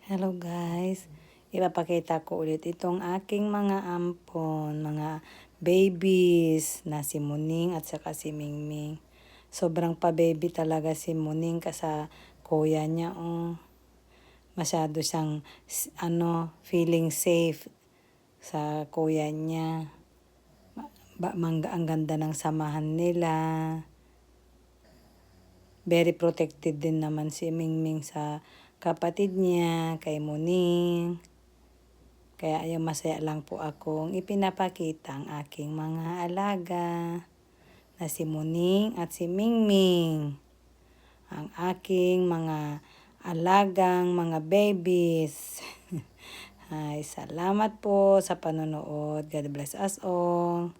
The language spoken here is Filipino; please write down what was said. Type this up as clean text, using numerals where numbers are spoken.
Hello guys, ipapakita ko ulit itong aking mga ampon, mga babies na si Muning at saka si Mingming. Sobrang pa-baby talaga si Muning kasi kuya niya. Masyado siyang feeling safe sa kuya niya. Ang ganda ng samahan nila. Very protected din naman si Mingming sa kapatid niya, kay Muning. Kaya yung masaya lang po akong ipinapakita ang aking mga alaga na si Muning at si Mingming. Ang aking mga alagang mga babies. Ay, salamat po sa panonood. God bless us all.